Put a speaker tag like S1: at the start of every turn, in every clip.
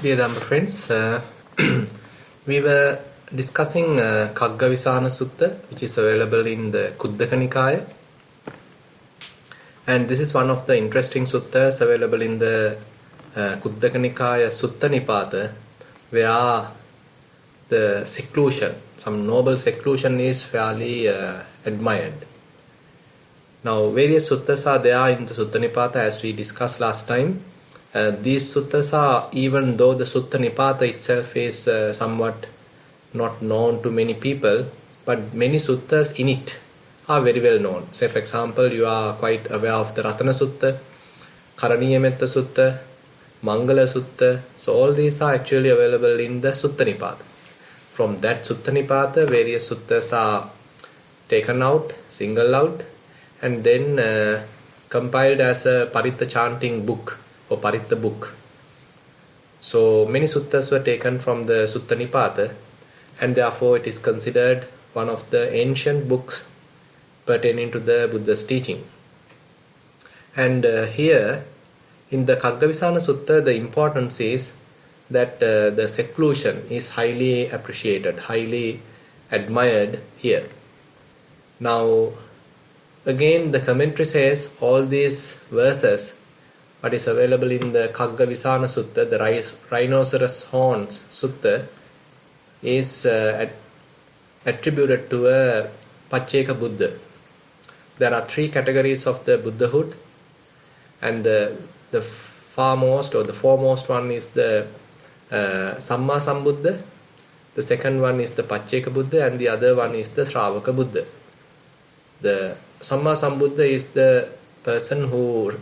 S1: Dear Dhamma friends, we were discussing KhaggaVisana Sutta, which is available in the Khuddaka Nikaya, and this is one of the interesting suttas available in the Khuddaka Nikaya Sutta Nipata, where the seclusion, some noble seclusion, is fairly admired. Now, various suttas are there in the Sutta Nipata, as we discussed last time. These suttas are, even though the Sutta Nipata itself is somewhat not known to many people, but many suttas in it are very well known. Say, for example, you are quite aware of the Ratana Sutta, Karaniyametta Sutta, Mangala Sutta. So all these are actually available in the Sutta Nipata. From that Sutta Nipata, various suttas are taken out, singled out, and then compiled as a Paritta chanting book or Paritta book. So many suttas were taken from the Sutta Nipata, and therefore it is considered one of the ancient books pertaining to the Buddha's teaching. And here in the KhaggaVisana Sutta, the importance is that the seclusion is highly appreciated, highly admired here. Now, again, the commentary says all these verses, what is available in the KhaggaVisana Sutta, the rhinoceros horns Sutta, is attributed to a Pacceka Buddha. There are three categories of the Buddhahood, and the foremost one is the Samma Sambuddha, the second one is the Pacceka Buddha, and the other one is the Shravaka Buddha. The Samma Sambuddha is the person who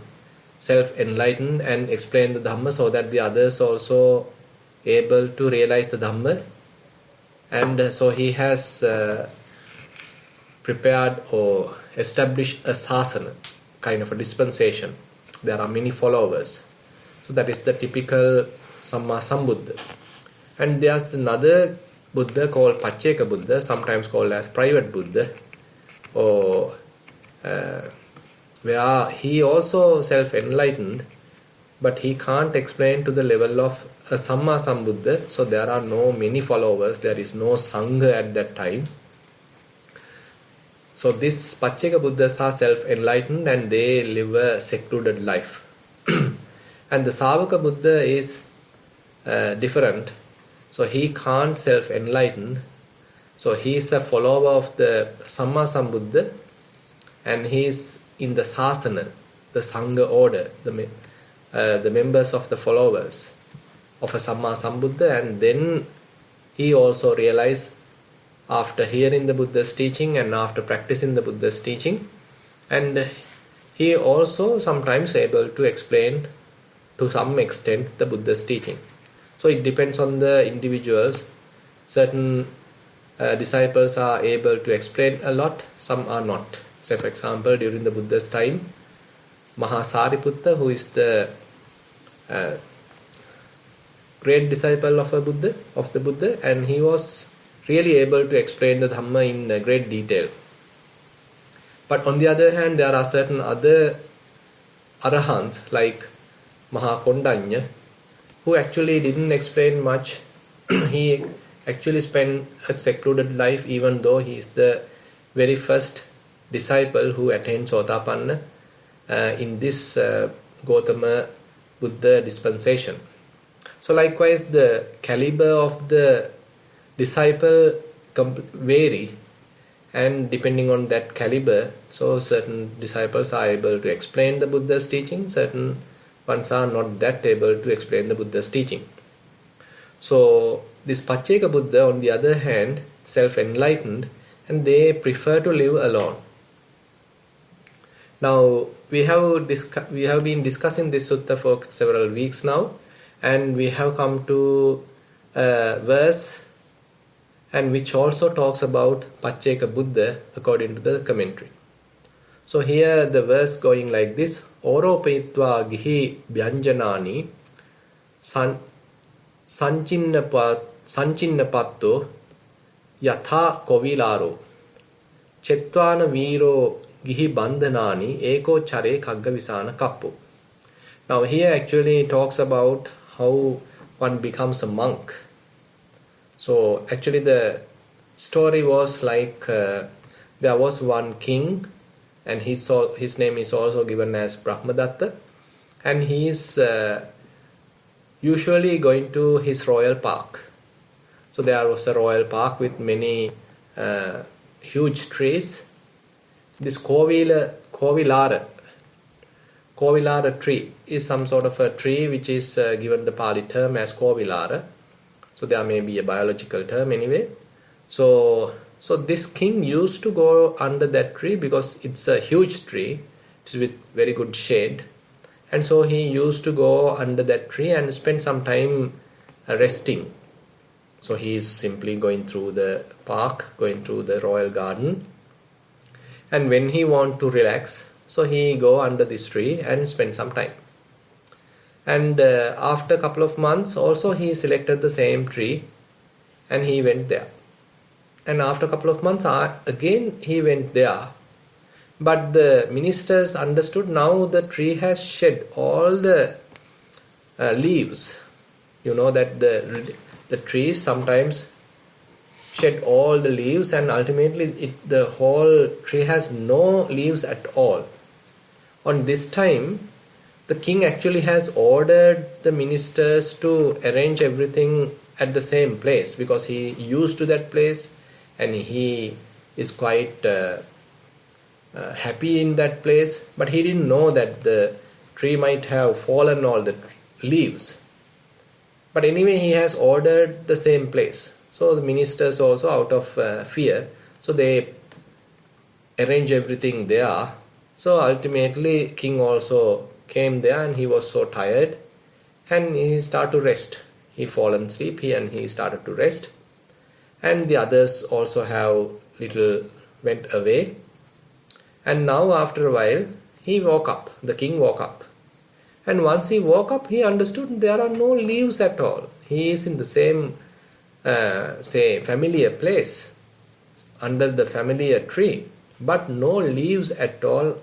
S1: self-enlightened and explained the Dhamma so that the others also able to realize the Dhamma, and so he has prepared or established a sasana, kind of a dispensation. There are many followers. So that is the typical Samma Sambuddha. And there's another Buddha called Pacceka Buddha, sometimes called as private Buddha, or where he also self-enlightened, but he can't explain to the level of a Samma Sambuddha, so there are no many followers, there is no Sangha at that time. So these Pacceka Buddhas are self-enlightened and they live a secluded life. And the Savaka Buddha is different, so he can't self-enlighten, so he is a follower of the Samma Sambuddha, and he is in the sasana, the Sangha order, the members of the followers of a Samma Sambuddha, and then he also realized after hearing the Buddha's teaching and after practicing the Buddha's teaching, and he also sometimes able to explain to some extent the Buddha's teaching. So it depends on the individuals. Certain disciples are able to explain a lot, some are not. Say, for example, during the Buddha's time, Mahasariputta, who is the great disciple of the Buddha, and he was really able to explain the Dhamma in great detail. But on the other hand, there are certain other Arahants like Mahakondanya, who actually didn't explain much. He actually spent a secluded life, even though he is the very first disciple who attained Sotapanna in this Gautama Buddha dispensation. So likewise, the caliber of the disciple vary, and depending on that caliber, so certain disciples are able to explain the Buddha's teaching, certain ones are not that able to explain the Buddha's teaching. So this Pacceka Buddha, on the other hand, self-enlightened, and they prefer to live alone. Now, we have been discussing this sutta for several weeks now, and we have come to a verse and which also talks about Pacceka Buddha according to the commentary. So here the verse going like this: Oropaitva gihi vyanjanani sanchinnapatto yatha kovilaro chetwana viro gihi bandhanani eko chare KhaggaVisana kappo. Now here actually talks about how one becomes a monk. So actually the story was like there was one king, and his name is also given as Brahmadatta, and he is usually going to his royal park. So there was a royal park with many huge trees. This Kovilara tree is some sort of a tree which is given the Pali term as Kovilara. So there may be a biological term anyway. So this king used to go under that tree because it's a huge tree. It's with very good shade. And so he used to go under that tree and spend some time resting. So he is simply going through the park, going through the royal garden. And when he want to relax, so he go under this tree and spend some time. And after a couple of months also he selected the same tree and he went there. And after a couple of months again he went there. But the ministers understood now the tree has shed all the leaves. You know that the trees sometimes shed all the leaves, and ultimately the whole tree has no leaves at all. On this time, the king actually has ordered the ministers to arrange everything at the same place because he used to that place and he is quite happy in that place, but he didn't know that the tree might have fallen all the leaves. But anyway, he has ordered the same place. So the ministers also, out of fear, so they arrange everything there. So ultimately king also came there and he was so tired and he started to rest. He fallen asleep and he started to rest. And the others also have went away. And now after a while he woke up, the king woke up. And once he woke up, he understood there are no leaves at all. He is in the same familiar place, under the familiar tree, but no leaves at all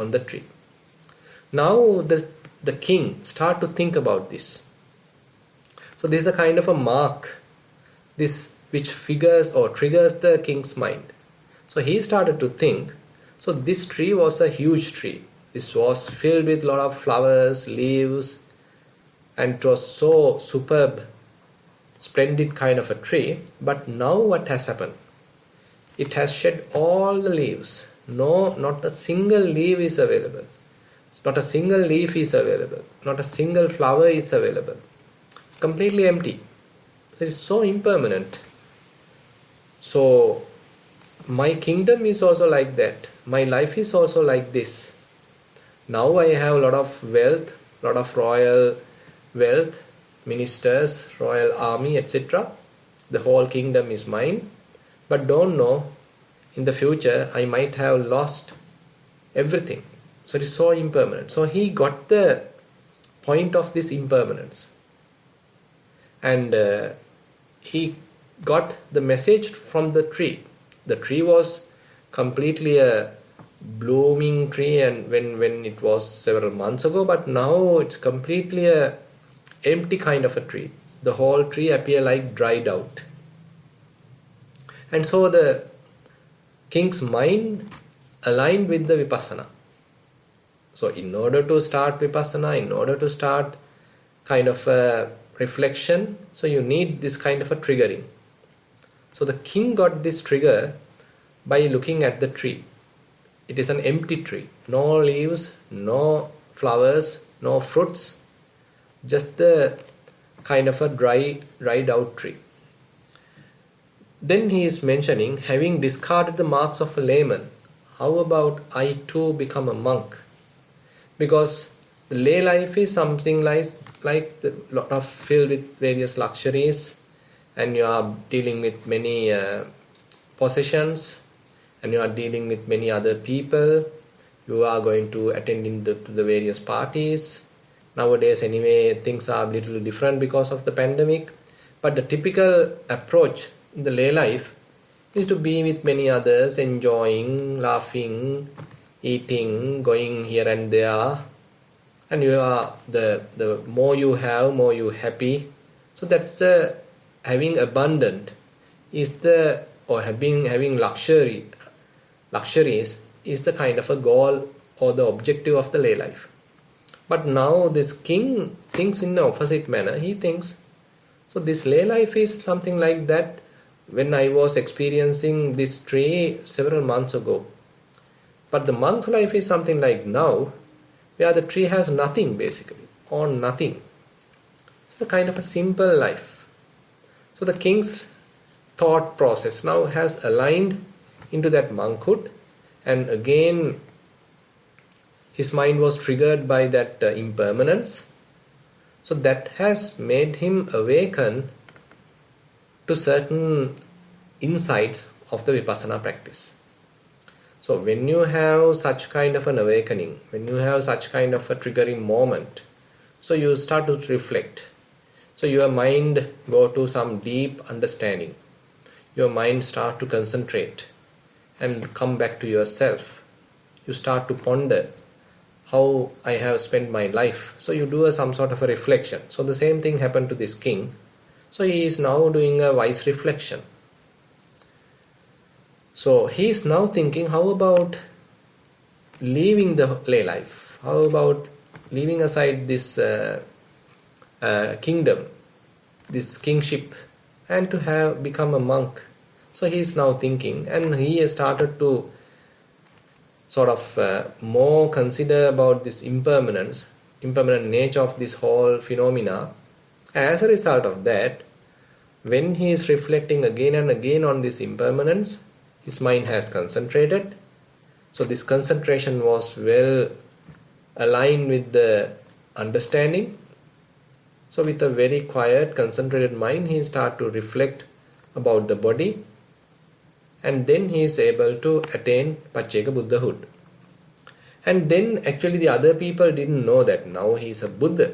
S1: on the tree. Now the king start to think about this. So this is a kind of a mark, this which figures or triggers the king's mind. So he started to think, so this tree was a huge tree. This was filled with a lot of flowers, leaves, and it was so superb, splendid kind of a tree. But now what has happened? It has shed all the leaves. No, not a single leaf is available. Not a single leaf is available. Not a single flower is available. It's completely empty. It is so impermanent. So my kingdom is also like that. My life is also like this. Now I have a lot of wealth, lot of royal wealth, ministers, royal army, etc. The whole kingdom is mine. But don't know, in the future I might have lost everything. So it is so impermanent. So he got the point of this impermanence. And he got the message from the tree. The tree was completely a blooming tree, and when it was several months ago, but now it's completely a empty kind of a tree. The whole tree appear like dried out. And so the king's mind aligned with the vipassana. So in order to start vipassana, in order to start kind of a reflection, so you need this kind of a triggering. So the king got this trigger by looking at the tree. It is an empty tree. No leaves, no flowers, no fruits. Just the kind of a dried out tree. Then he is mentioning, having discarded the marks of a layman, how about I too become a monk? Because the lay life is something like a lot of filled with various luxuries, and you are dealing with many possessions, and you are dealing with many other people. You are going to attend to the various parties. Nowadays anyway things are a little different because of the pandemic. But the typical approach in the lay life is to be with many others, enjoying, laughing, eating, going here and there, and you are the more you have, more you happy. So that's the having abundant is the, or having luxuries is the kind of a goal or the objective of the lay life. But now this king thinks in the opposite manner. He thinks, so this lay life is something like that when I was experiencing this tree several months ago. But the monk's life is something like now, where the tree has nothing basically, or nothing. It's a kind of a simple life. So the king's thought process now has aligned into that monkhood, and again his mind was triggered by that impermanence. So that has made him awaken to certain insights of the vipassana practice. So when you have such kind of an awakening, when you have such kind of a triggering moment, so you start to reflect. So your mind go to some deep understanding. Your mind start to concentrate and come back to yourself. You start to ponder how I have spent my life. So you do some sort of a reflection. So the same thing happened to this king. So he is now doing a wise reflection. So he is now thinking, how about leaving the lay life? How about leaving aside this kingdom, this kingship, and to have become a monk? So he is now thinking, and he has started to sort of more consider about this impermanent nature of this whole phenomena. As a result of that, when he is reflecting again and again on this impermanence, his mind has concentrated. So this concentration was well aligned with the understanding. So with a very quiet, concentrated mind, he starts to reflect about the body, and then he is able to attain Pacceka Buddhahood. And then actually the other people didn't know that now he is a Buddha.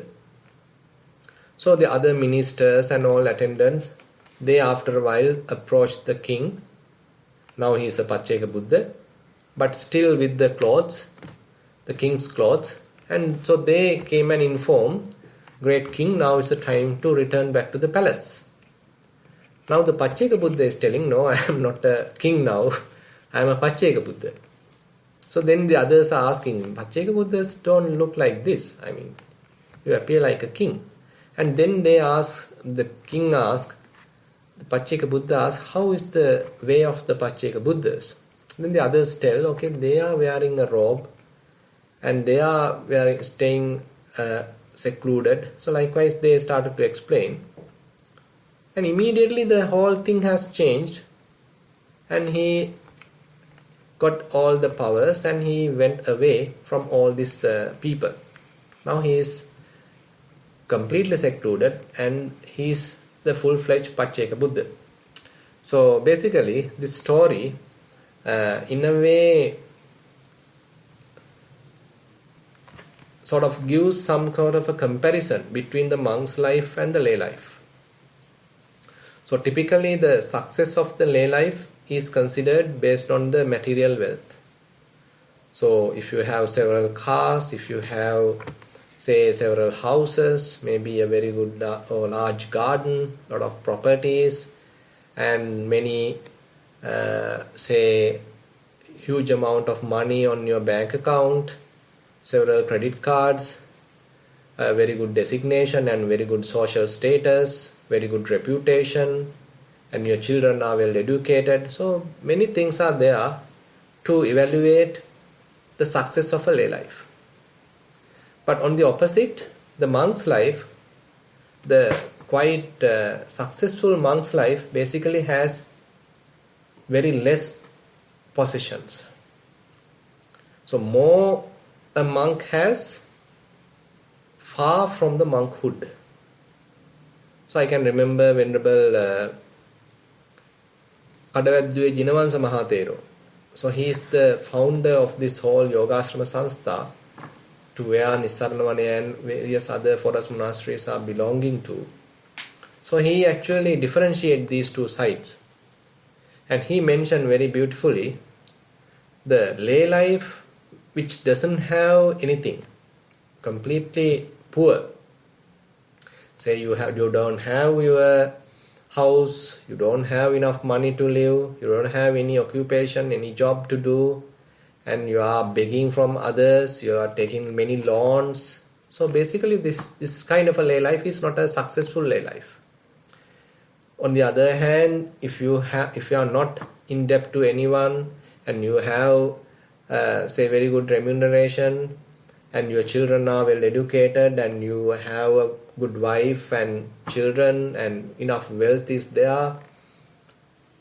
S1: So the other ministers and all attendants, they after a while approached the king. Now he is a Pacceka Buddha, but still with the clothes, the king's clothes. And so they came and informed, great king, now it's the time to return back to the palace. Now the Pacceka Buddha is telling, no, I am not a king now, I am a Pacceka Buddha. So then the others are asking, Pacceka Buddhas don't look like this. I mean, you appear like a king. And then they ask, the king asks, the Pacceka Buddha asks, how is the way of the Pacceka Buddhas? Then the others tell, okay, they are wearing a robe and they are staying secluded. So likewise they started to explain. And immediately the whole thing has changed, and he got all the powers and he went away from all these people. Now he is completely secluded and he is the full-fledged Pacceka Buddha. So basically this story in a way sort of gives some sort of a comparison between the monk's life and the lay life. So typically the success of the lay life is considered based on the material wealth. So if you have several cars, if you have say several houses, maybe a very good or large garden, lot of properties, and many say huge amount of money on your bank account, several credit cards, a very good designation and very good social status, very good reputation, and your children are well educated. So many things are there to evaluate the success of a lay life. But on the opposite, the monk's life, the quite successful monk's life basically has very less possessions. So more a monk has, far from the monkhood. So I can remember Venerable KhaggaVisana Jinavansa Mahathero. So he is the founder of this whole Yogashrama Sanstha, to where Nissarana Vanaya and various other forest monasteries are belonging to. So he actually differentiates these two sides. And he mentioned very beautifully the lay life which doesn't have anything. completely poor. Say you don't have your house, you don't have enough money to live, you don't have any occupation, any job to do, and you are begging from others, you are taking many loans. So basically this kind of a lay life is not a successful lay life. On the other hand, if you are not in debt to anyone, and you have say very good remuneration, and your children are well educated, and you have a good wife and children, and enough wealth is there,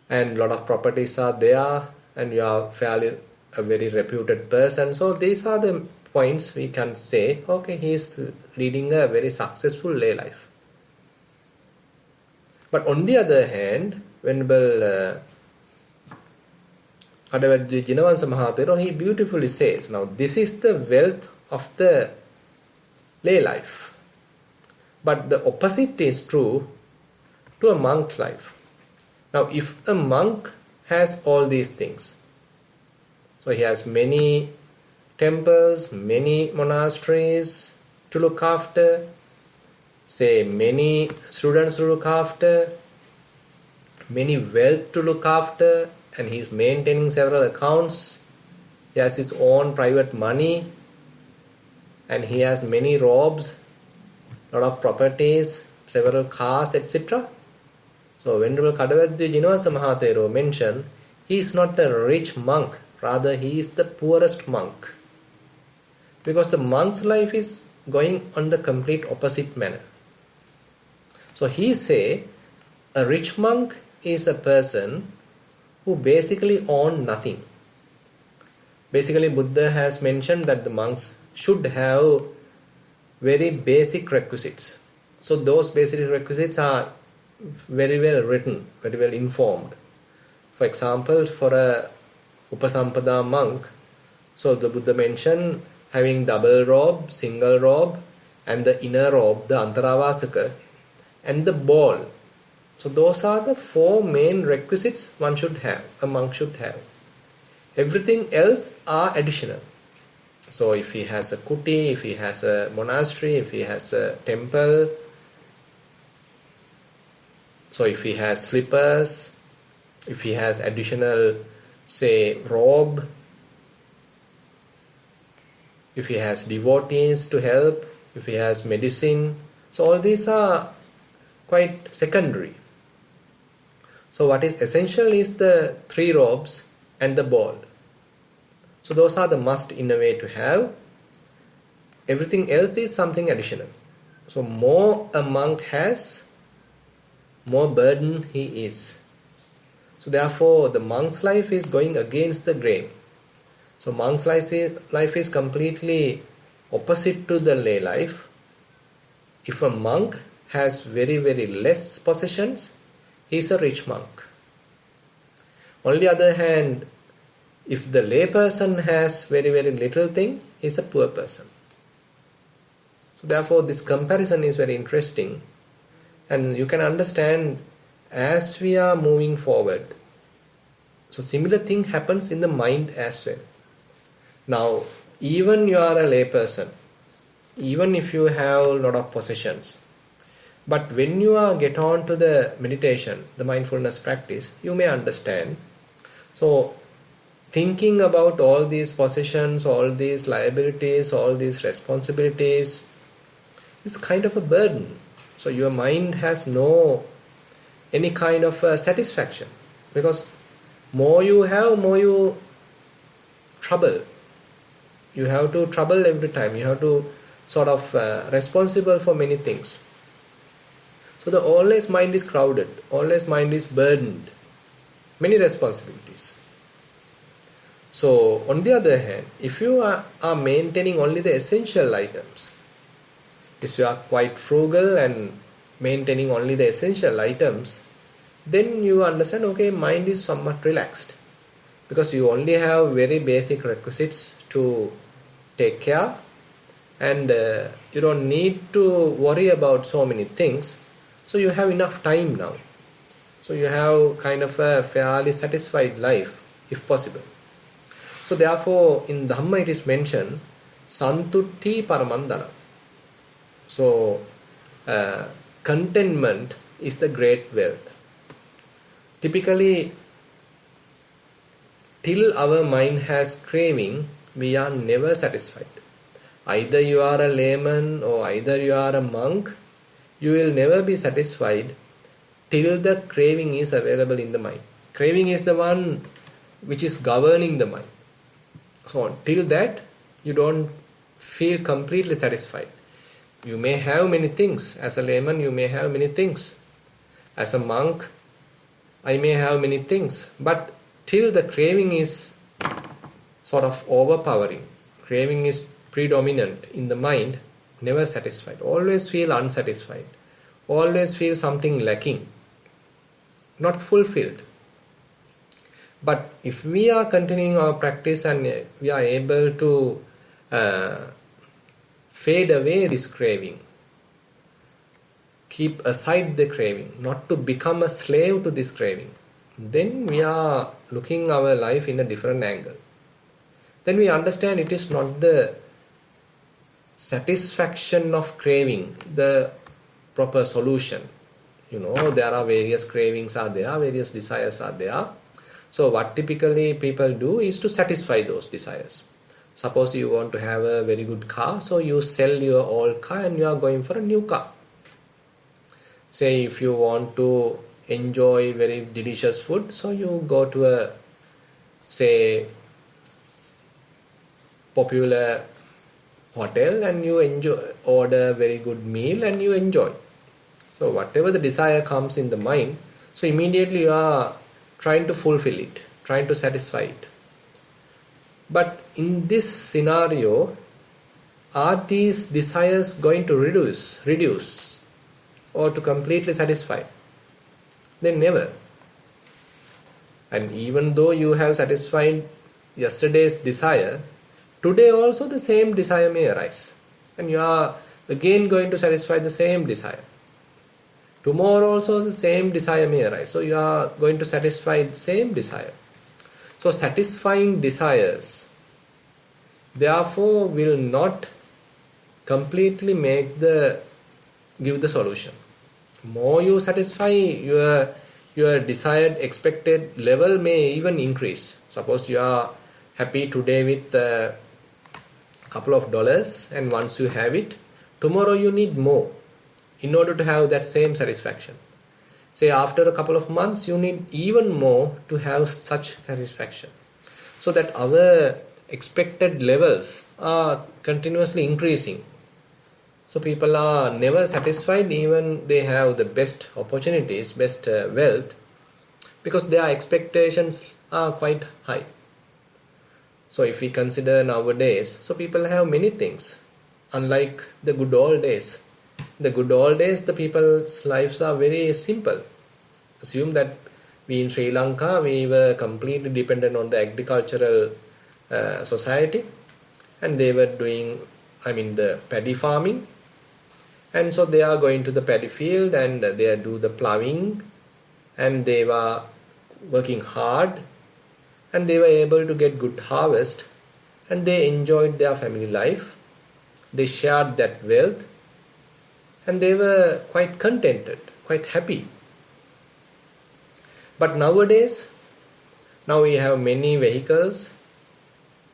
S1: and lot of properties are there, and you are fairly a very reputed person. So these are the points we can say, okay, he is leading a very successful lay life. But on the other hand, Venerable KhaggaVisana Mahathero, he beautifully says, now this is the wealth of the lay life. But the opposite is true to a monk's life. Now if a monk has all these things, so he has many temples, many monasteries to look after, say many students to look after, many wealth to look after, and he is maintaining several accounts, he has his own private money, and he has many robes, lot of properties, several cars, etc. So Venerable KhaggaVisana Mahathero mentioned, he is not a rich monk, rather he is the poorest monk. Because the monk's life is going on the complete opposite manner. So he say, a rich monk is a person who basically own nothing. Basically Buddha has mentioned that the monks should have very basic requisites. So those basic requisites are very well written, very well informed. For example, for a Upasampada monk, so the Buddha mentioned having double robe, single robe, and the inner robe, the Antaravasaka, and the ball. So those are the 4 main requisites one should have, a monk should have. Everything else are additional. So if he has a kuti, if he has a monastery, if he has a temple, so if he has slippers, if he has additional, say, robe, if he has devotees to help, if he has medicine, so all these are quite secondary. So what is essential is the 3 robes and the ball. So those are the must in a way to have. Everything else is something additional. So more a monk has, more burden he is. So therefore the monk's life is going against the grain. So monk's life is completely opposite to the lay life. If a monk has very, very less possessions, he is a rich monk. On the other hand, if the lay person has very, very little thing, he is a poor person. So therefore this comparison is very interesting, and you can understand as we are moving forward. So similar thing happens in the mind as well. Now even you are a lay person, even if you have a lot of possessions, but when you get on to the meditation, the mindfulness practice, you may understand. So thinking about all these possessions, all these liabilities, all these responsibilities is kind of a burden. So your mind has no any kind of satisfaction, because more you have, more you trouble. You have to trouble every time. You have to sort of responsible for many things. So the always mind is crowded, always mind is burdened, many responsibilities. So on the other hand, if you are maintaining only the essential items, if you are quite frugal and maintaining only the essential items, then you understand, okay, mind is somewhat relaxed, because you only have very basic requisites to take care, and you don't need to worry about so many things. So you have enough time now. So you have kind of a fairly satisfied life, if possible. So therefore in Dhamma it is mentioned, Santutti paramandana. So, contentment is the great wealth. Typically, till our mind has craving, we are never satisfied. Either you are a layman or either you are a monk, you will never be satisfied till the craving is available in the mind. Craving is the one which is governing the mind. So till that, you don't feel completely satisfied. You may have many things. As a layman, you may have many things. As a monk, I may have many things. But till the craving is sort of overpowering, craving is predominant in the mind, never satisfied. Always feel unsatisfied. Always feel something lacking. Not fulfilled. But if we are continuing our practice and we are able to fade away this craving, keep aside the craving, not to become a slave to this craving, then we are looking our life in a different angle. Then we understand it is not the satisfaction of craving, the proper solution. There are various cravings are there, various desires are there. So what typically people do is to satisfy those desires. Suppose you want to have a very good car, so you sell your old car and you are going for a new car. Say if you want to enjoy very delicious food, so you go to a, say, popular hotel and you order a very good meal and you enjoy. So whatever the desire comes in the mind, so immediately you are trying to fulfill it, trying to satisfy it. But in this scenario, are these desires going to reduce or to completely satisfy? They never. And even though you have satisfied yesterday's desire, today also the same desire may arise. And you are again going to satisfy the same desire. Tomorrow also the same desire may arise. So you are going to satisfy the same desire. So satisfying desires, therefore, will not completely give the solution. More you satisfy, your desired expected level may even increase. Suppose you are happy today with a couple of dollars, and once you have it, tomorrow you need more in order to have that same satisfaction. Say after a couple of months, you need even more to have such satisfaction. So that our expected levels are continuously increasing. So people are never satisfied even they have the best opportunities, best wealth, because their expectations are quite high. So if we consider nowadays, so people have many things, unlike the good old days. In the good old days, the people's lives are very simple. Assume that we in Sri Lanka, we were completely dependent on the agricultural society, and they were doing, the paddy farming, and so they are going to the paddy field and they do the plowing, and they were working hard, and they were able to get good harvest, and they enjoyed their family life, they shared that wealth, and they were quite contented, quite happy. But nowadays, now we have many vehicles,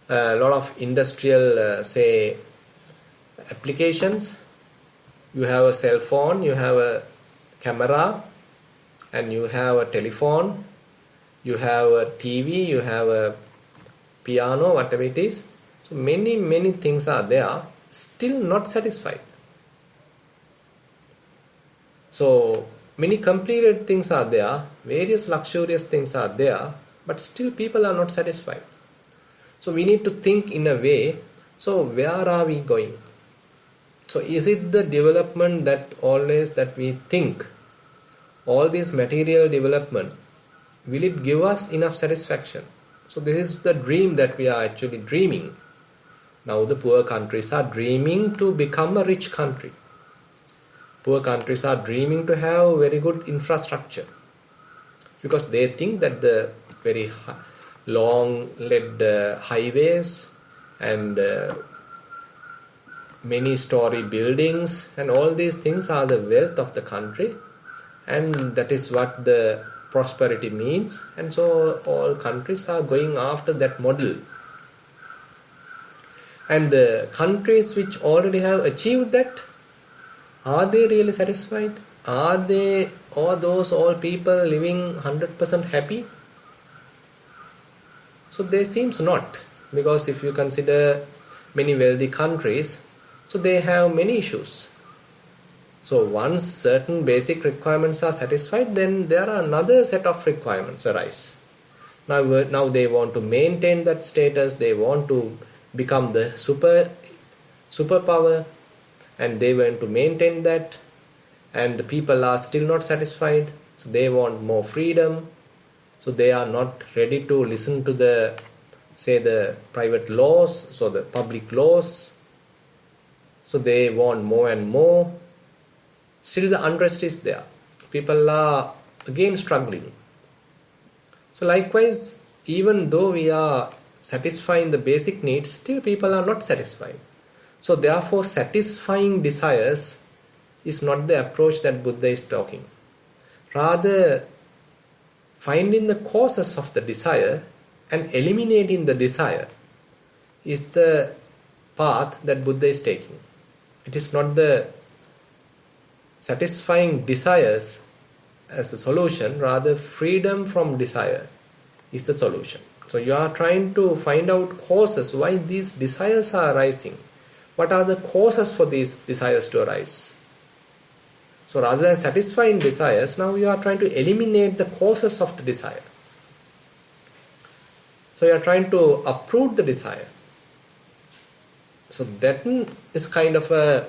S1: a lot of industrial, applications. You have a cell phone, you have a camera, and you have a telephone, you have a TV, you have a piano, whatever it is. So many things are there, still not satisfied. So many completed things are there, various luxurious things are there, but still people are not satisfied. So we need to think in a way, so where are we going? So is it the development that we think, all this material development, will it give us enough satisfaction? So this is the dream that we are actually dreaming. Now the poor countries are dreaming to become a rich country. Poor countries are dreaming to have very good infrastructure, because they think that the very long led highways and many-story buildings, and all these things are the wealth of the country, and that is what the prosperity means. And so all countries are going after that model. And the countries which already have achieved that, are they really satisfied? Are they, or those all people living 100% happy? So they seems not, because if you consider many wealthy countries, so they have many issues. So once certain basic requirements are satisfied, then there are another set of requirements arise. Now they want to maintain that status, they want to become the superpower, and they want to maintain that, and the people are still not satisfied, so they want more freedom. So they are not ready to listen to the private laws, so the public laws. So they want more and more. Still the unrest is there. People are again struggling. So likewise, even though we are satisfying the basic needs, still people are not satisfied. So therefore, satisfying desires is not the approach that Buddha is talking. Rather, finding the causes of the desire and eliminating the desire is the path that Buddha is taking. It is not the satisfying desires as the solution, rather freedom from desire is the solution. So you are trying to find out causes why these desires are arising. What are the causes for these desires to arise? So rather than satisfying desires, now you are trying to eliminate the causes of the desire. So you are trying to uproot the desire. So that is kind of a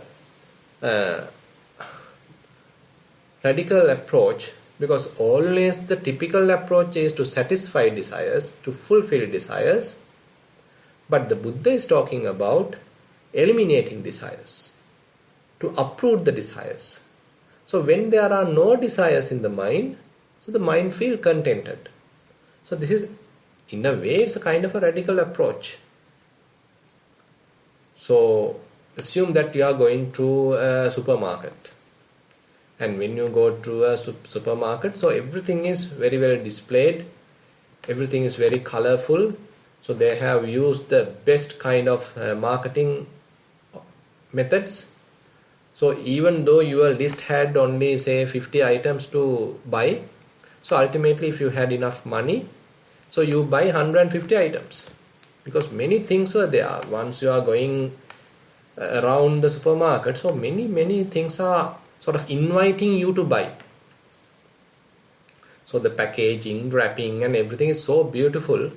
S1: radical approach, because always the typical approach is to satisfy desires, to fulfill desires. But the Buddha is talking about eliminating desires, to uproot the desires. So when there are no desires in the mind, so the mind feels contented. So this is, in a way, it's a kind of a radical approach. So assume that you are going to a supermarket. And when you go to a supermarket, so everything is very well displayed. Everything is very colorful. So they have used the best kind of marketing methods. So even though your list had only say 50 items to buy, so ultimately if you had enough money, so you buy 150 items, because many things were there. Once you are going around the supermarket, so many things are sort of inviting you to buy. So the packaging, wrapping and everything is so beautiful.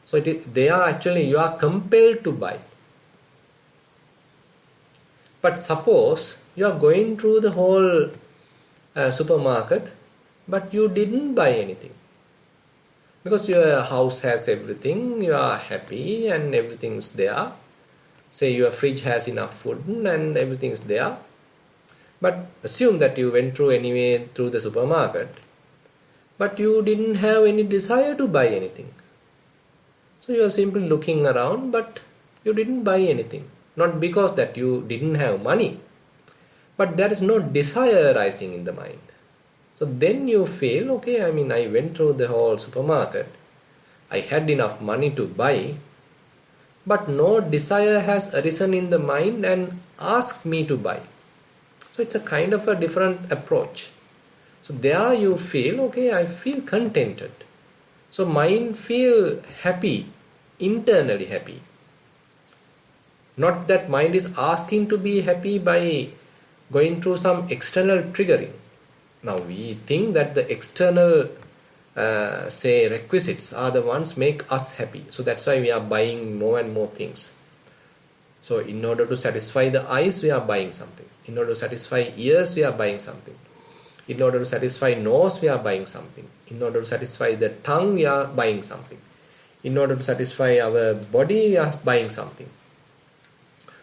S1: So you are compelled to buy. But suppose you are going through the whole supermarket, but you didn't buy anything. Because your house has everything, you are happy and everything is there. Say your fridge has enough food and everything is there. But assume that you went through anyway through the supermarket, but you didn't have any desire to buy anything. So you are simply looking around, but you didn't buy anything. Not because that you didn't have money, but there is no desire arising in the mind. So then you feel, okay, I went through the whole supermarket, I had enough money to buy, but no desire has arisen in the mind and asked me to buy. So it's a kind of a different approach. So there you feel, okay, I feel contented. So mind feel happy, internally happy. Not that mind is asking to be happy by going through some external triggering. Now we think that the external requisites are the ones make us happy. So that's why we are buying more and more things. So in order to satisfy the eyes, we are buying something. In order to satisfy ears, we are buying something. In order to satisfy nose, we are buying something. In order to satisfy the tongue, we are buying something. In order to satisfy our body, we are buying something.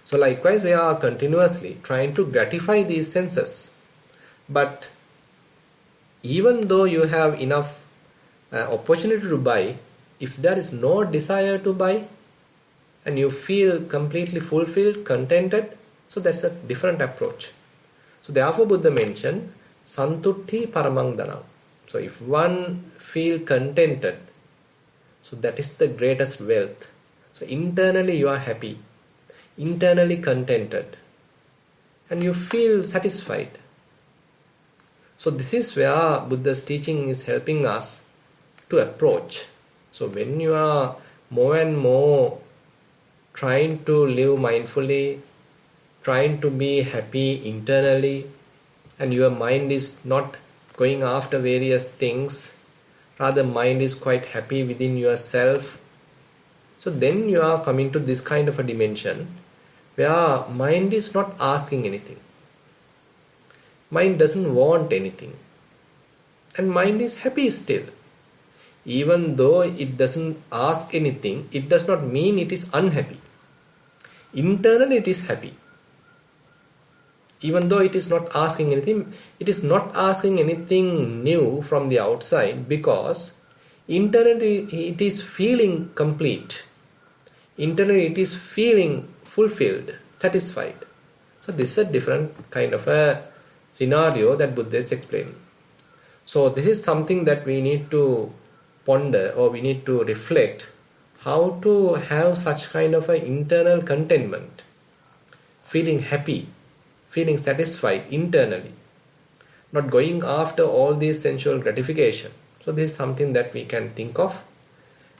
S1: So likewise, we are continuously trying to gratify these senses. But even though you have enough opportunity to buy, if there is no desire to buy, and you feel completely fulfilled, contented, So that's a different approach. So therefore Buddha mentioned Santutti Paramang Dhanam. So if one feel contented, so that is the greatest wealth. So internally you are happy, internally contented, and you feel satisfied. So this is where Buddha's teaching is helping us to approach. So when you are more and more trying to live mindfully, trying to be happy internally, and your mind is not going after various things, rather mind is quite happy within yourself, so then you are coming to this kind of a dimension where mind is not asking anything. Mind doesn't want anything. And mind is happy still. Even though it doesn't ask anything, it does not mean it is unhappy. Internally it is happy. Even though it is not asking anything, it is not asking anything new from the outside, because internally it is feeling complete. Internally it is feeling fulfilled, satisfied. So this is a different kind of a scenario that Buddha is explaining. So this is something that we need to ponder, or we need to reflect, how to have such kind of an internal contentment, feeling happy, feeling satisfied internally, not going after all these sensual gratification. So this is something that we can think of.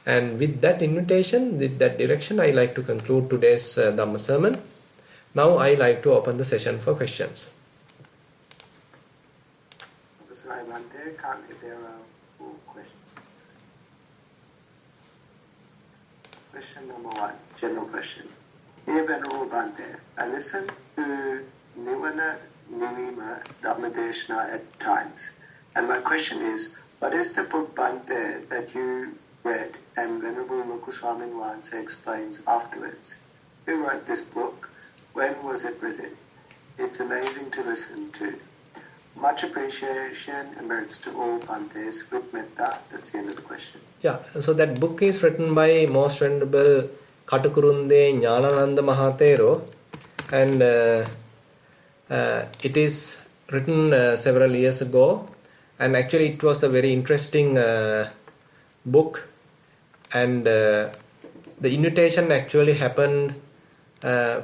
S1: And with that invitation, with that direction, I like to conclude today's Dhamma sermon. Now I like to open the session for questions.
S2: There are 4 questions. Question number 1, general question. Dear Venerable Bhante, I listen to Nivana Nivima Dhammadeshna at times. And my question is, what is the book Bhante that you read and Venerable Mukuswamin Wansa explains afterwards? Who wrote this book? When was it written? It's amazing to listen to. Much appreciation and merits to all Bhantes with metta. That's the end of the question.
S1: Yeah, so that book is written by Most Venerable Katukurunde Jnanananda Mahathero, and it is written several years ago, and actually it was a very interesting book, and the invitation actually happened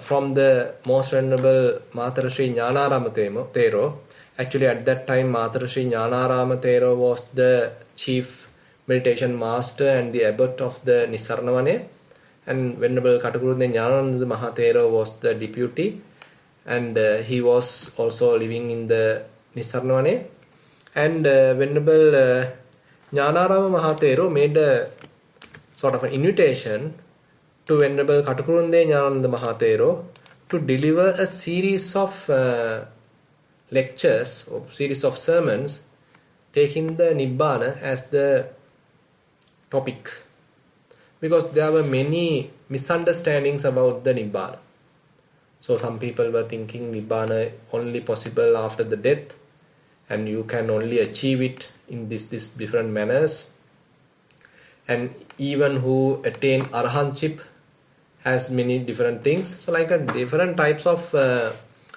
S1: from the Most Venerable Maharshi Jnanarama Thero. Actually at that time Maharshi Jnanarama Thero was the chief meditation master and the abbot of the Nissarana, and Venerable Katukurunde Jnanananda Mahathero was the deputy, and he was also living in the Nissarana. And Venerable Jnanarama Mahathero made a sort of an invitation to Venerable Katukurunde Jnanananda Mahathero to deliver a series of lectures or series of sermons taking the Nibbana as the topic, because there were many misunderstandings about the Nibbana. So some people were thinking Nibbana only possible after the death, and you can only achieve it in this different manners, and even who attain arahantship has many different things. So like different types of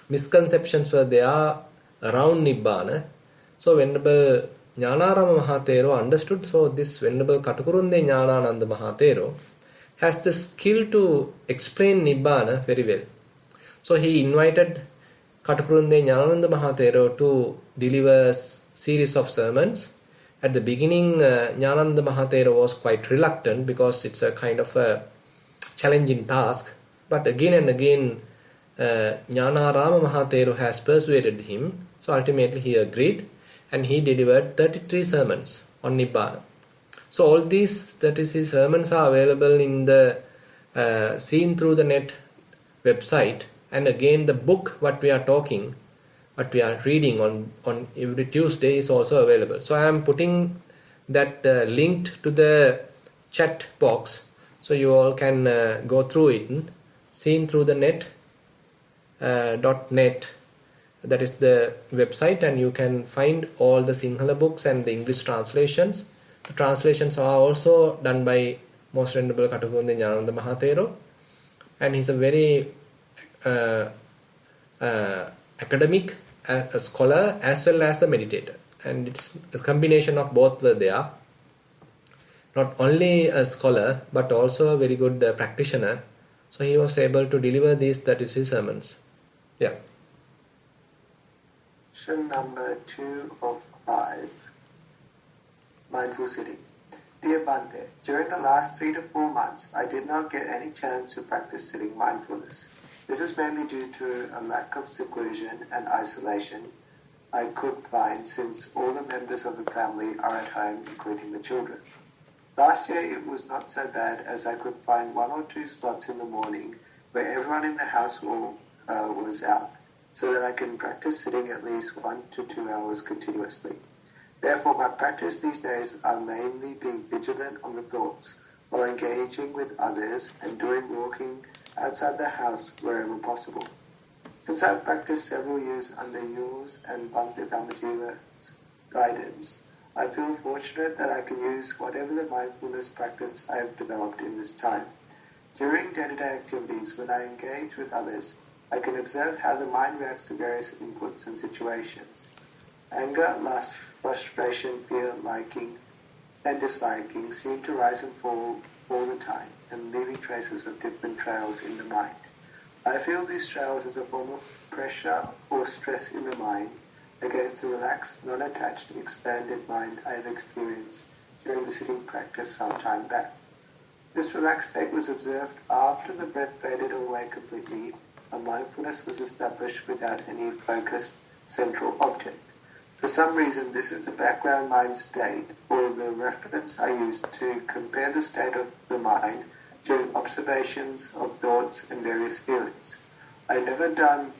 S1: misconceptions were there around Nibbana. So Venerable Jnanarama Mahathero understood. So this Venerable Katukurunde Jnanananda Mahathero has the skill to explain Nibbana very well. So he invited Katukurunde Jnanananda Mahathero to deliver a series of sermons. At the beginning, Jnanananda Mahathero was quite reluctant because it's a kind of a challenging task. But again and again, Jnanarama Mahathero has persuaded him. So ultimately he agreed, and he delivered 33 sermons on Nibbana. So all these 33 sermons are available in the Seen Through the Net website. And again, the book what we are talking, what we are reading on every Tuesday is also available. So I am putting that linked to the chat box, so you all can go through it. Seen Through the Net .net, that is the website, and you can find all the Sinhala books and the English translations. The translations are also done by Most Venerable Katukurunde Jnanananda Mahathero, and he's a very academic, a scholar, as well as a meditator. And it's a combination of both were there. Not only a scholar, but also a very good practitioner. So he was able to deliver these 33 sermons. Yeah.
S2: Question number 2 of 5. Mindful sitting. Dear Bhante, during the last 3 to 4 months, I did not get any chance to practice sitting mindfulness. This is mainly due to a lack of seclusion and isolation I could find since all the members of the family are at home, including the children. Last year it was not so bad as I could find 1 or 2 slots in the morning where everyone in the household was out, so that I can practice sitting at least 1 to 2 hours continuously. Therefore, my practice these days are mainly being vigilant on the thoughts while engaging with others and doing walking outside the house wherever possible. Since I've practiced several years under yours and Bhante Dhammajiva's guidance, I feel fortunate that I can use whatever the mindfulness practice I have developed in this time. During day-to-day activities, when I engage with others, I can observe how the mind reacts to various inputs and situations. Anger, lust, frustration, fear, liking, and disliking seem to rise and fall all the time, and leaving traces of different trails in the mind. I feel these trails as a form of pressure or stress in the mind against the relaxed, non-attached, expanded mind I have experienced during the sitting practice some time back. This relaxed state was observed after the breath faded away completely, and mindfulness was established without any focused central object. For some reason, this is the background mind state, or the reference I use to compare the state of the mind during observations of thoughts and various feelings. I've never done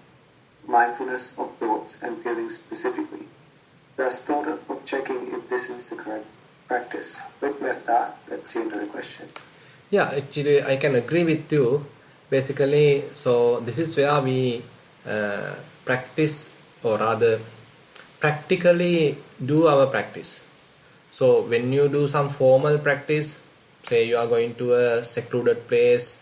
S2: mindfulness of thoughts and feelings specifically, thus thought of checking if this is the correct practice. With metta, that's the end of the question.
S1: Yeah, actually I can agree with you. Basically, so this is where we practice, or rather practically do our practice. So when you do some formal practice, say you are going to a secluded place,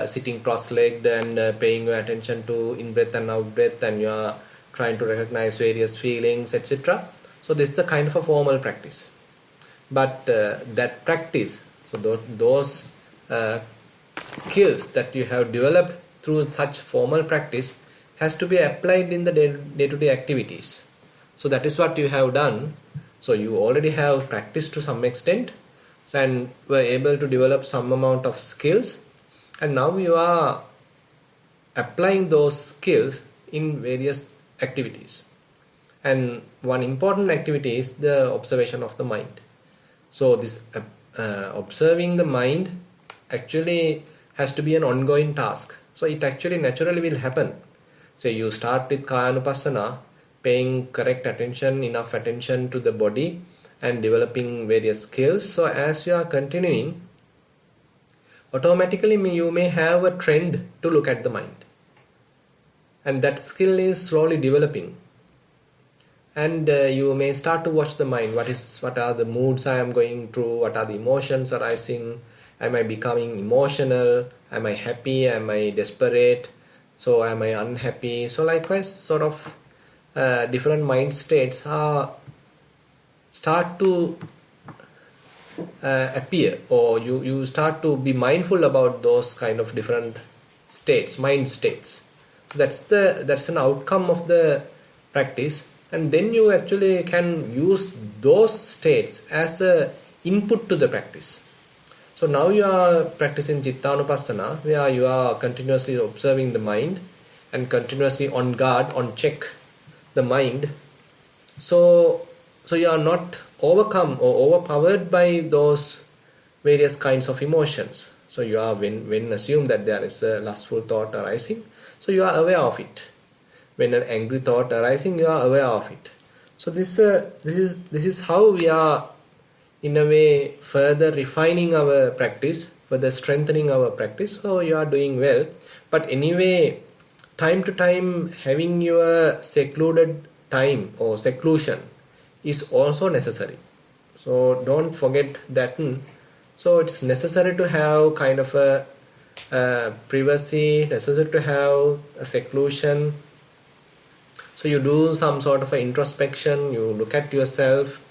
S1: sitting cross-legged and paying your attention to in-breath and out-breath, and you are trying to recognize various feelings, etc. So this is the kind of a formal practice. But that practice, so those skills that you have developed through such formal practice has to be applied in the day-to-day activities. So that is what you have done. So you already have practiced to some extent and were able to develop some amount of skills, and now you are applying those skills in various activities. And one important activity is the observation of the mind. So this observing the mind actually has to be an ongoing task. So it actually naturally will happen. So you start with Kayanupassana, paying correct attention, enough attention to the body, and developing various skills. So as you are continuing, automatically you may have a trend to look at the mind, and that skill is slowly developing. And you may start to watch the mind. What are the moods I am going through? What are the emotions arising? Am I becoming emotional? Am I happy? Am I desperate? So am I unhappy? So likewise, sort of different mind states start to appear, or you start to be mindful about those kind of different states, mind states. So that's an outcome of the practice, and then you actually can use those states as a input to the practice. So now you are practicing Chittanupassana, where you are continuously observing the mind and continuously on guard, on check the mind. So you are not overcome or overpowered by those various kinds of emotions. So you are, when assume that there is a lustful thought arising, so you are aware of it. When an angry thought arising, you are aware of it. So this is how we are, in a way, further refining our practice, further strengthening our practice. So you are doing well. But anyway, time to time, having your secluded time or seclusion is also necessary. So don't forget that. So it's necessary to have kind of a privacy, necessary to have a seclusion. So you do some sort of an introspection, you look at yourself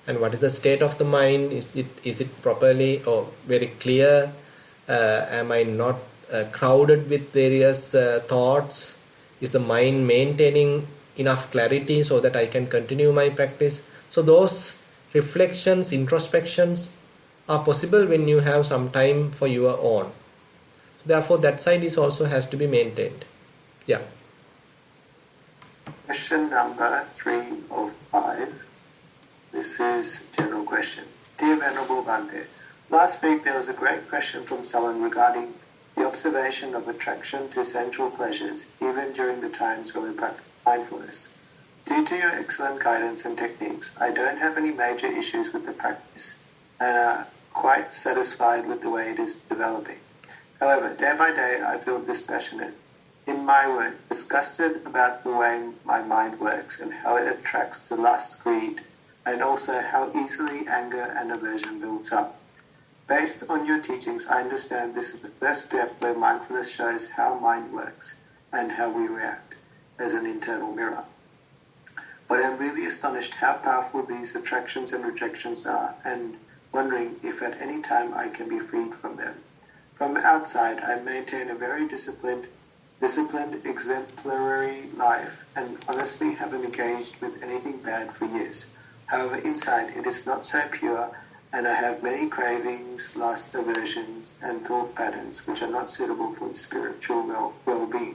S1: and what is the state of the mind, is it properly or very clear, am I not crowded with various thoughts, is the mind maintaining enough clarity so that I can continue my practice. So those reflections, introspections are possible when you have some time for your own. Therefore that side is also has to be maintained. Yeah.
S2: Question number 3 of 5. This is general question. Dear Venerable Bhante, last week there was a great question from someone regarding the observation of attraction to sensual pleasures even during the times when we practice mindfulness. Due to your excellent guidance and techniques, I don't have any major issues with the practice and are quite satisfied with the way it is developing. However, day by day I feel dispassionate. In my work, disgusted about the way my mind works and how it attracts to lust, greed, and also how easily anger and aversion builds up. Based on your teachings, I understand this is the first step where mindfulness shows how mind works and how we react as an internal mirror. But I'm really astonished how powerful these attractions and rejections are and wondering if at any time I can be freed from them. From outside, I maintain a very disciplined, exemplary life and honestly haven't engaged with anything bad for years. However, inside it is not so pure and I have many cravings, lust, aversions and thought patterns which are not suitable for spiritual well-being.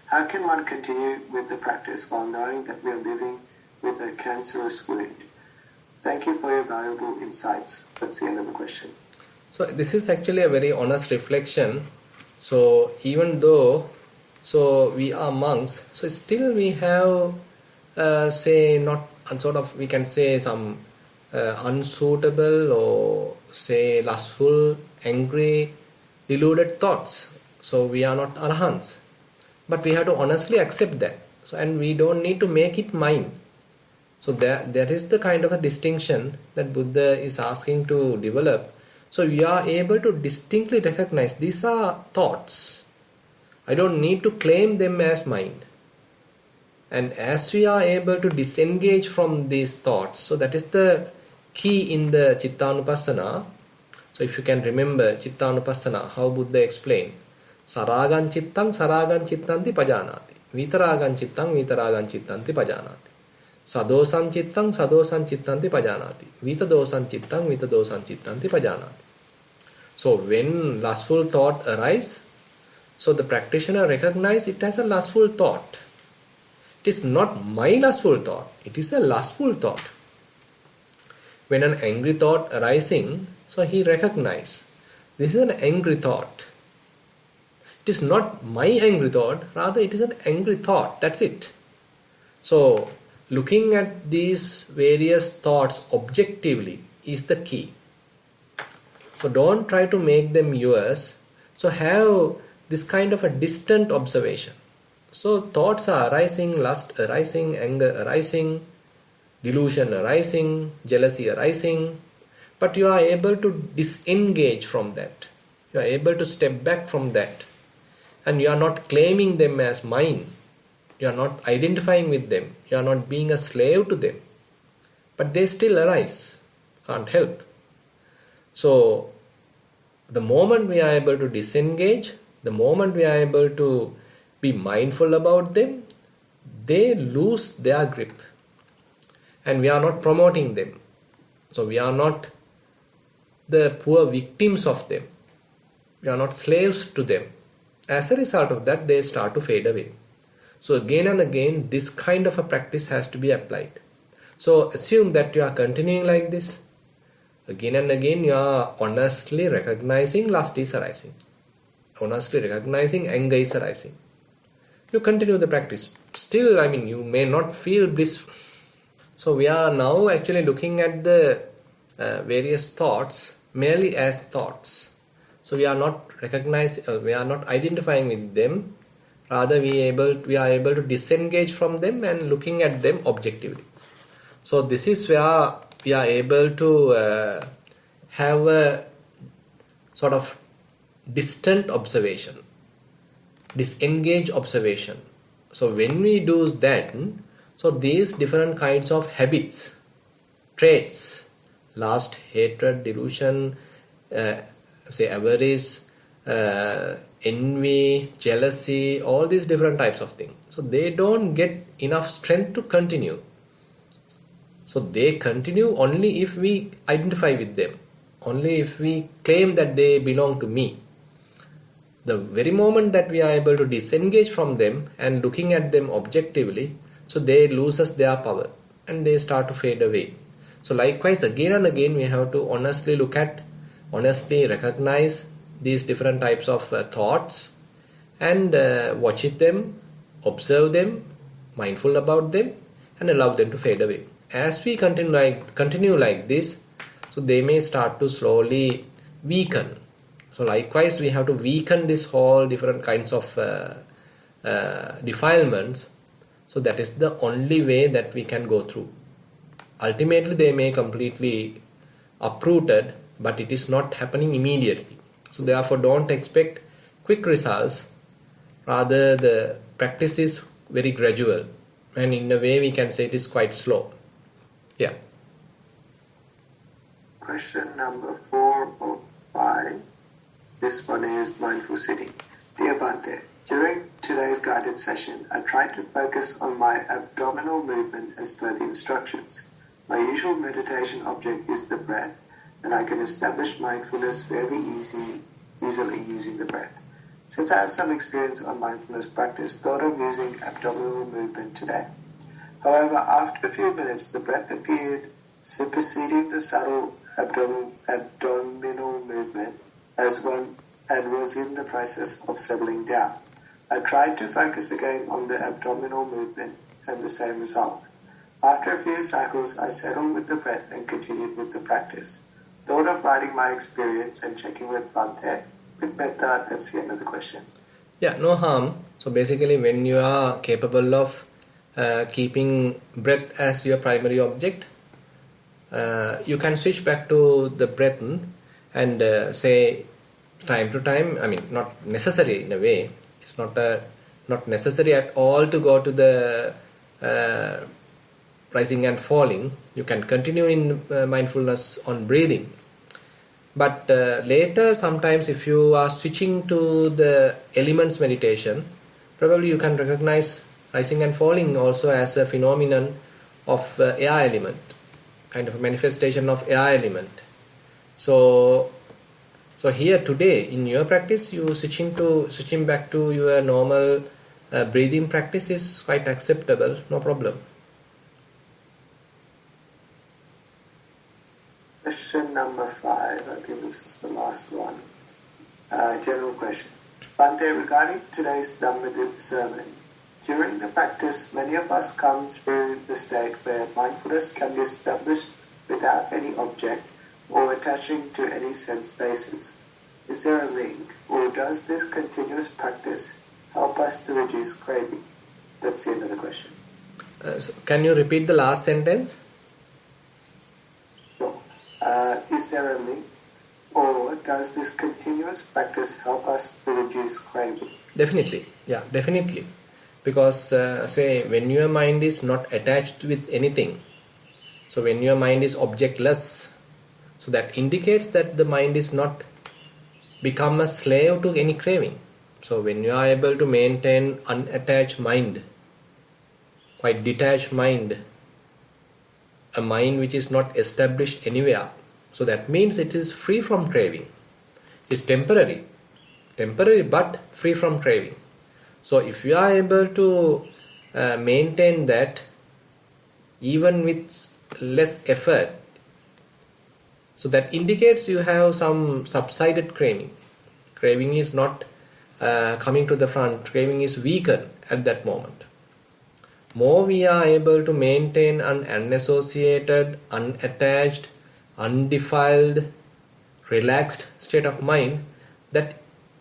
S2: How can one continue with the practice while knowing that we are living with a cancerous wound? Thank you for your valuable insights. That's the end of the question.
S1: So this is actually a very honest reflection. So even though we are monks, so still we have we can say some unsuitable or say lustful, angry, deluded thoughts. So we are not arahants, but we have to honestly accept that. So and we don't need to make it mine. So that is the kind of a distinction that Buddha is asking to develop. So we are able to distinctly recognize these are thoughts. I don't need to claim them as mine. And as we are able to disengage from these thoughts, so that is the key in the Chittanupassana. So if you can remember Chittanupassana, how Buddha explained, Saragan chittanti pajanati, Vitaragan chittanti pajanati, Sadosan chittanti pajanati, Vitadosan chittanti pajanati. So when lustful thought arise, so the practitioner recognize it as a lustful thought. It is not my lustful thought, it is a lustful thought. When an angry thought arising, so he recognizes this is an angry thought. It is not my angry thought, rather it is an angry thought, that's it. So looking at these various thoughts objectively is the key. So don't try to make them yours. So have this kind of a distant observation. So thoughts are arising, lust arising, anger arising, delusion arising, jealousy arising, but you are able to disengage from that. You are able to step back from that, and you are not claiming them as mine. You are not identifying with them. You are not being a slave to them, but they still arise. Can't help. So the moment we are able to disengage, the moment we are able to be mindful about them, they lose their grip. And we are not promoting them. So we are not the poor victims of them. We are not slaves to them. As a result of that, they start to fade away. So again and again, this kind of a practice has to be applied. So assume that you are continuing like this. Again and again, you are honestly recognizing lust is arising. Honestly recognizing anger is arising. You continue the practice. Still, you may not feel blissful. So we are now actually looking at the various thoughts merely as thoughts. So we are not we are not identifying with them. Rather, we are able to disengage from them and looking at them objectively. So this is where we are able to have a sort of distant observation, disengaged observation. So when we do that, so these different kinds of habits, traits, lust, hatred, delusion, avarice, envy, jealousy, all these different types of things. So they don't get enough strength to continue. So they continue only if we identify with them, only if we claim that they belong to me. The very moment that we are able to disengage from them and looking at them objectively, so they loses their power and they start to fade away. So likewise, again and again, we have to honestly look at, honestly recognize these different types of thoughts and watch them, observe them, mindful about them, and allow them to fade away. As we continue like this, so they may start to slowly weaken. So likewise, we have to weaken this whole different kinds of defilements. So that is the only way that we can go through. Ultimately, they may completely uprooted, but it is not happening immediately. So therefore, don't expect quick results. Rather, the practice is very gradual, and in a way, we can say it is quite slow. Yeah.
S2: Question number 4 or 5. This one is mindful sitting. Dear Bhante, during today's guided session, I tried to focus on my abdominal movement as per the instructions. My usual meditation object is the breath, and I can establish mindfulness fairly easily using the breath. Since I have some experience on mindfulness practice, thought of using abdominal movement today. However, after a few minutes, the breath appeared superseding the subtle abdominal movement as one and was in the process of settling down. I tried to focus again on the abdominal movement and the same result. After a few cycles, I settled with the breath and continued with the practice. Thought of writing my experience and checking with Bhante. With metta, that's the end of the question.
S1: Yeah, no harm. So basically, when you are capable of keeping breath as your primary object, you can switch back to the breath and say time to time, I mean, not necessary in a way, it's not necessary at all to go to the rising and falling. You can continue in mindfulness on breathing. But later, sometimes if you are switching to the elements meditation, probably you can recognize rising and falling also as a phenomenon of air element, kind of a manifestation of air element. So here today in your practice, you switching back to your normal breathing practice is quite acceptable, no problem.
S2: Question number 5, I think this is the last one. General question. Bhante, regarding today's Dhamma sermon, during the practice, many of us come through the state where mindfulness can be established without any object or attaching to any sense basis. Is there a link, or does this continuous practice help us to reduce craving? That's the end of the question.
S1: So can you repeat the last sentence?
S2: Sure. Is there a link, or does this continuous practice help us to reduce craving?
S1: Definitely, yeah, definitely. Because say when your mind is not attached with anything, so when your mind is objectless, so that indicates that the mind is not become a slave to any craving. So when you are able to maintain unattached mind, quite detached mind, a mind which is not established anywhere, so that means it is free from craving. It's temporary but free from craving. So if you are able to maintain that even with less effort, so that indicates you have some subsided craving. Craving is not coming to the front. Craving is weakened at that moment. More we are able to maintain an unassociated, unattached, undefiled, relaxed state of mind, that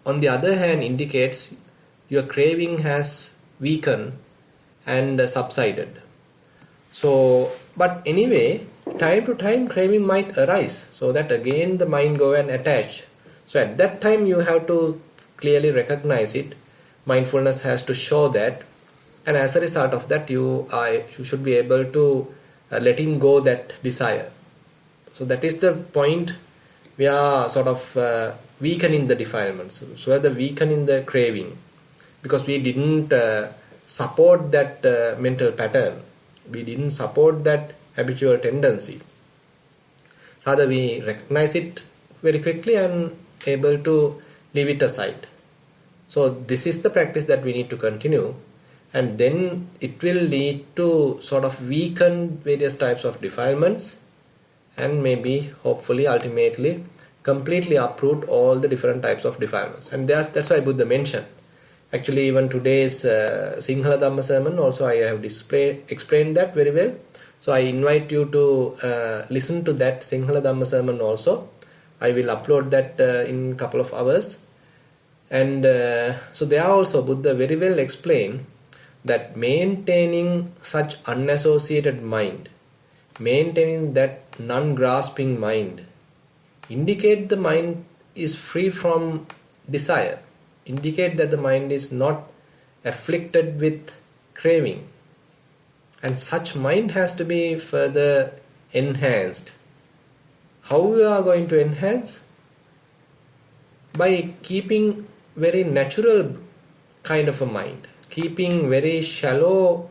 S1: on the other hand indicates your craving has weakened and subsided. So, but anyway, time to time craving might arise, so that again the mind go and attach. So at that time you have to clearly recognize it. Mindfulness has to show that, and as a result of that you should be able to letting go that desire. So that is the point. We are sort of weakening the defilements, so the weakening the craving, because we didn't support that mental pattern, we didn't support that habitual tendency. Rather, we recognize it very quickly and able to leave it aside. So this is the practice that we need to continue, and then it will lead to sort of weaken various types of defilements, and maybe hopefully ultimately completely uproot all the different types of defilements. And that's why Buddha mentioned. Actually, even today's Sinhala Dhamma sermon also I have explained that very well. So I invite you to listen to that Sinhala Dhamma sermon also. I will upload that in a couple of hours. And so there also Buddha very well explained that maintaining such unassociated mind, maintaining that non-grasping mind, indicate the mind is free from desire, indicate that the mind is not afflicted with craving, and such mind has to be further enhanced. How we are going to enhance? By keeping very natural kind of a mind, keeping very shallow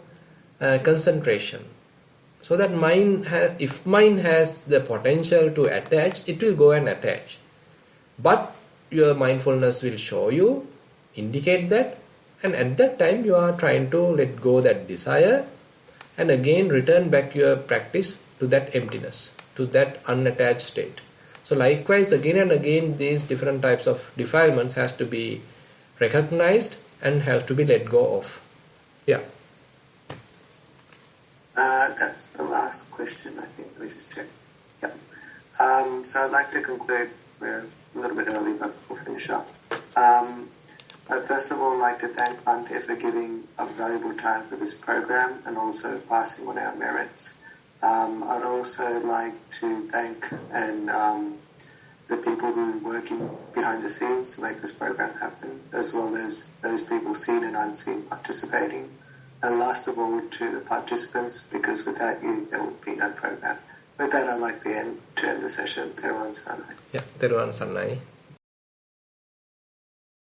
S1: concentration. So that if mind has the potential to attach, it will go and attach. But your mindfulness will show you, indicate that, and at that time you are trying to let go that desire and again return back your practice to that emptiness, to that unattached state. So likewise, again and again, these different types of defilements has to be recognized and have to be let go of. Yeah.
S2: That's the last question, I think. Let me just check. Yep. So I'd like to conclude. We're a little bit early, but we'll finish up. I'd first of all like to thank Bhante for giving up valuable time for this program and also passing on our merits. I'd also like to thank the people who are working behind the scenes to make this program happen, as well as those people seen and unseen participating. And last of all, to the participants, because without you, there would be no program. With that, I'd like to end the session. Thero and Sanai.
S1: Yeah, Thero and Sanai.